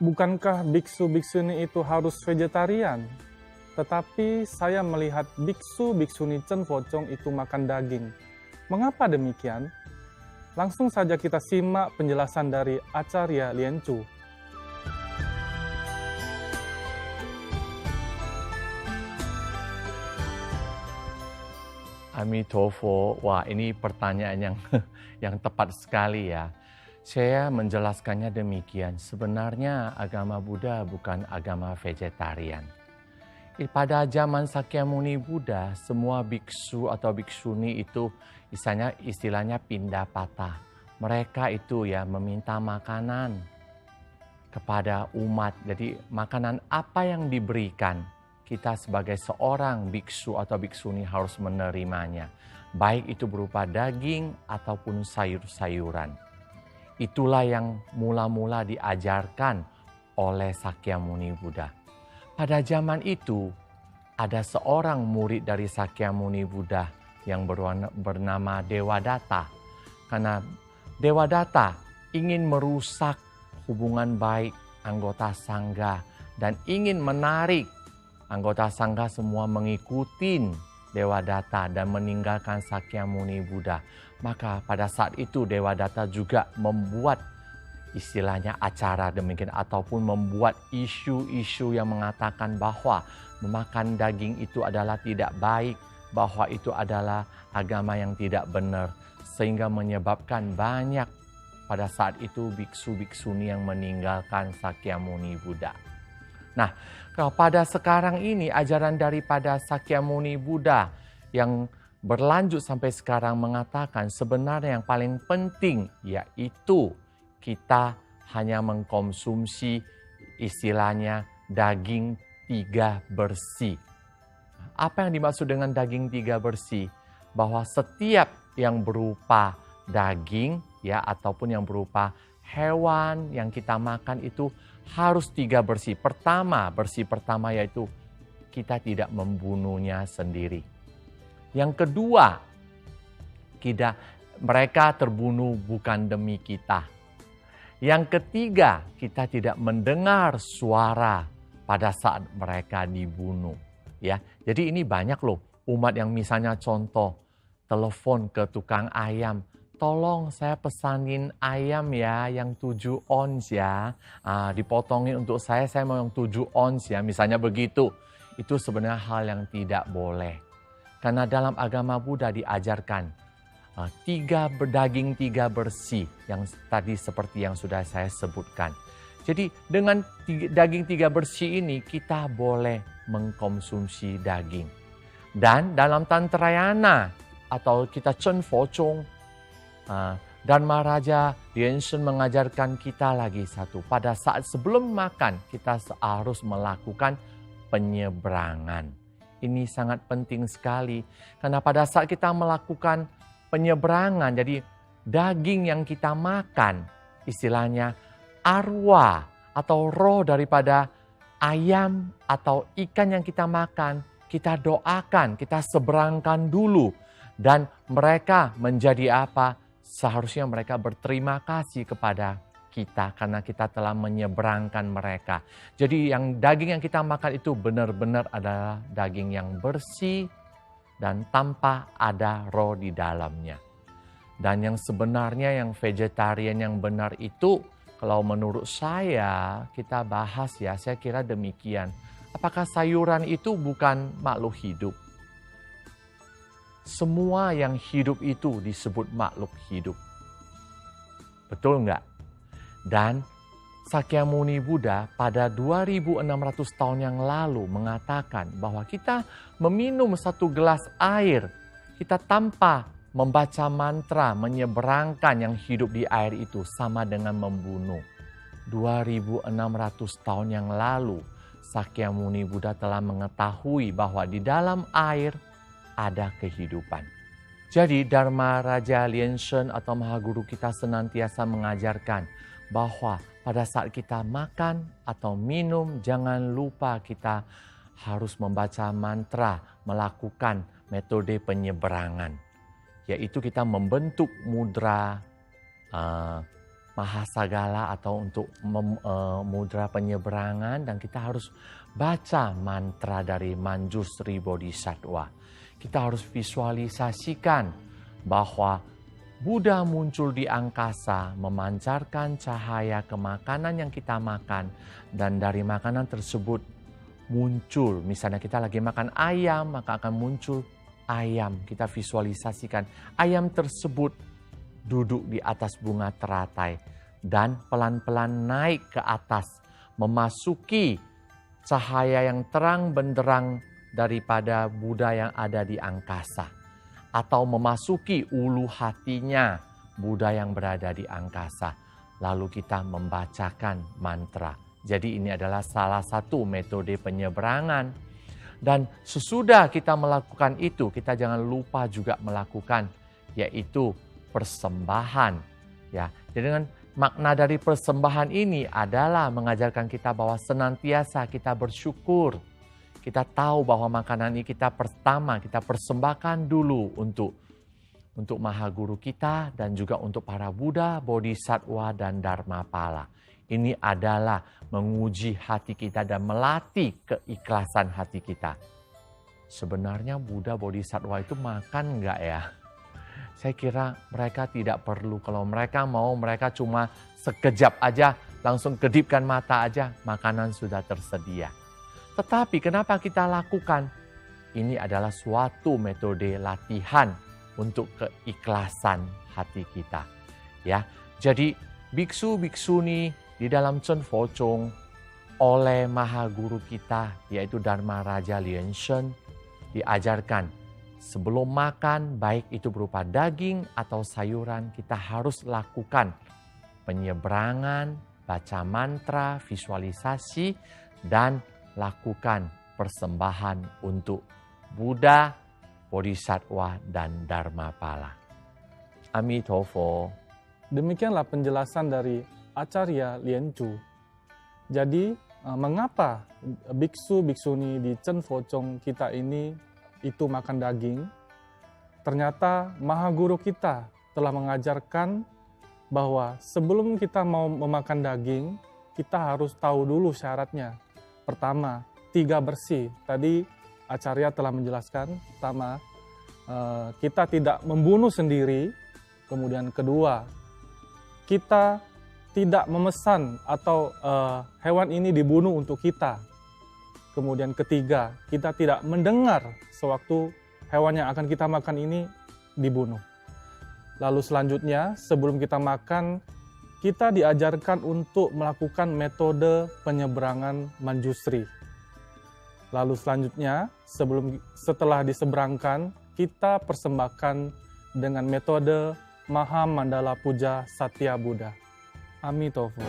Bukankah biksu-biksuni itu harus vegetarian? Tetapi saya melihat biksu-biksuni Chen Focong itu makan daging. Mengapa demikian? Langsung saja kita simak penjelasan dari Acarya Liancu. Amitofo, wah ini pertanyaan yang tepat sekali ya. Saya menjelaskannya demikian, sebenarnya agama Buddha bukan agama vegetarian. Pada zaman Sakyamuni Buddha, semua biksu atau biksuni itu istilahnya pindah patah. Mereka itu ya meminta makanan kepada umat. Jadi makanan apa yang diberikan, kita sebagai seorang biksu atau biksuni harus menerimanya. Baik itu berupa daging ataupun sayur-sayuran. Itulah yang mula-mula diajarkan oleh Sakyamuni Buddha. Pada zaman itu, ada seorang murid dari Sakyamuni Buddha yang bernama Dewadatta. Karena Dewadatta ingin merusak hubungan baik anggota sangga dan ingin menarik anggota sangga semua mengikuti Dewadatta dan meninggalkan Sakyamuni Buddha. Maka pada saat itu Dewadatta juga membuat istilahnya acara demikian ataupun membuat isu-isu yang mengatakan bahwa memakan daging itu adalah tidak baik, bahwa itu adalah agama yang tidak benar, sehingga menyebabkan banyak pada saat itu biksu-biksuni yang meninggalkan Sakyamuni Buddha. Nah, kalau pada sekarang ini ajaran daripada Sakyamuni Buddha yang berlanjut sampai sekarang mengatakan sebenarnya yang paling penting yaitu kita hanya mengkonsumsi istilahnya daging 3 bersih. Apa yang dimaksud dengan daging 3 bersih? Bahwa setiap yang berupa daging ya ataupun yang berupa hewan yang kita makan itu harus 3 bersih. Bersih pertama yaitu kita tidak membunuhnya sendiri. Yang kedua, mereka terbunuh bukan demi kita. Yang ketiga, kita tidak mendengar suara pada saat mereka dibunuh. Ya, jadi ini banyak loh umat yang misalnya contoh telepon ke tukang ayam, tolong saya pesanin ayam ya yang 7 ons ya, dipotongin untuk saya mau yang 7 ons ya, misalnya begitu. Itu sebenarnya hal yang tidak boleh. Karena dalam agama Buddha diajarkan daging 3 bersih yang tadi seperti yang sudah saya sebutkan. Jadi dengan daging 3 bersih ini kita boleh mengkonsumsi daging. Dan dalam Tantrayana atau kita Chen Focong, Dharma Raja Lianshun mengajarkan kita lagi satu. Pada saat sebelum makan kita harus melakukan penyeberangan. Ini sangat penting sekali karena pada saat kita melakukan penyeberangan, jadi daging yang kita makan, istilahnya arwah atau roh daripada ayam atau ikan yang kita makan, kita doakan, kita seberangkan dulu. Dan mereka menjadi apa? Seharusnya mereka berterima kasih kepada kita karena kita telah menyeberangkan mereka. Jadi daging yang kita makan itu benar-benar adalah daging yang bersih dan tanpa ada roh di dalamnya. Dan yang sebenarnya yang vegetarian yang benar itu, kalau menurut saya, kita bahas ya, saya kira demikian. Apakah sayuran itu bukan makhluk hidup? Semua yang hidup itu disebut makhluk hidup. Betul enggak? Dan Sakyamuni Buddha pada 2600 tahun yang lalu mengatakan bahwa kita meminum 1 gelas air, kita tanpa membaca mantra menyeberangkan yang hidup di air itu sama dengan membunuh. 2600 tahun yang lalu Sakyamuni Buddha telah mengetahui bahwa di dalam air ada kehidupan. Jadi Dharma Raja Lianshun atau Mahaguru kita senantiasa mengajarkan bahwa pada saat kita makan atau minum, jangan lupa kita harus membaca mantra, melakukan metode penyeberangan. Yaitu kita membentuk mudra Mahasagala atau untuk mudra penyeberangan, dan kita harus baca mantra dari Manjusri Bodhisattva. Kita harus visualisasikan bahwa Buddha muncul di angkasa, memancarkan cahaya ke makanan yang kita makan, dan dari makanan tersebut muncul, misalnya kita lagi makan ayam, maka akan muncul ayam. Kita visualisasikan ayam tersebut duduk di atas bunga teratai dan pelan-pelan naik ke atas, memasuki cahaya yang terang benderang daripada Buddha yang ada di angkasa, atau memasuki ulu hatinya Buddha yang berada di angkasa. Lalu kita membacakan mantra. Jadi ini adalah salah satu metode penyeberangan. Dan sesudah kita melakukan itu, kita jangan lupa juga melakukan, yaitu persembahan. Ya, jadi dengan makna dari persembahan ini adalah mengajarkan kita bahwa senantiasa kita bersyukur. Kita tahu bahwa makanan ini kita persembahkan dulu untuk Maha Guru kita dan juga untuk para Buddha, Bodhisattva, dan Dharmapala. Ini adalah menguji hati kita dan melatih keikhlasan hati kita. Sebenarnya Buddha, Bodhisattva itu makan enggak ya? Saya kira mereka tidak perlu. Kalau mereka mau, mereka cuma sekejap aja, langsung kedipkan mata aja, makanan sudah tersedia. Tetapi kenapa kita lakukan? Ini adalah suatu metode latihan untuk keikhlasan hati kita. Ya, jadi biksu-biksuni di dalam Chen Fo Chung oleh Maha Guru kita, yaitu Dharma Raja Lien Shen, diajarkan sebelum makan, baik itu berupa daging atau sayuran, kita harus lakukan penyeberangan, baca mantra, visualisasi, dan lakukan persembahan untuk Buddha, Bodhisattva, dan Dharmapala. Amitofo. Demikianlah penjelasan dari Acarya Lien Chu. Jadi, mengapa biksu-biksuni di Chen Fo Chung kita ini itu makan daging? Ternyata Maha Guru kita telah mengajarkan bahwa sebelum kita mau memakan daging, kita harus tahu dulu syaratnya. Pertama, 3 bersih. Tadi Acarya telah menjelaskan. Pertama, kita tidak membunuh sendiri. Kemudian kedua, kita tidak memesan atau hewan ini dibunuh untuk kita. Kemudian ketiga, kita tidak mendengar sewaktu hewan yang akan kita makan ini dibunuh. Lalu selanjutnya, sebelum kita makan, kita diajarkan untuk melakukan metode penyeberangan Manjusri. Lalu selanjutnya, setelah diseberangkan, kita persembahkan dengan metode Maha Mandala Puja Satya Buddha. Amitofo.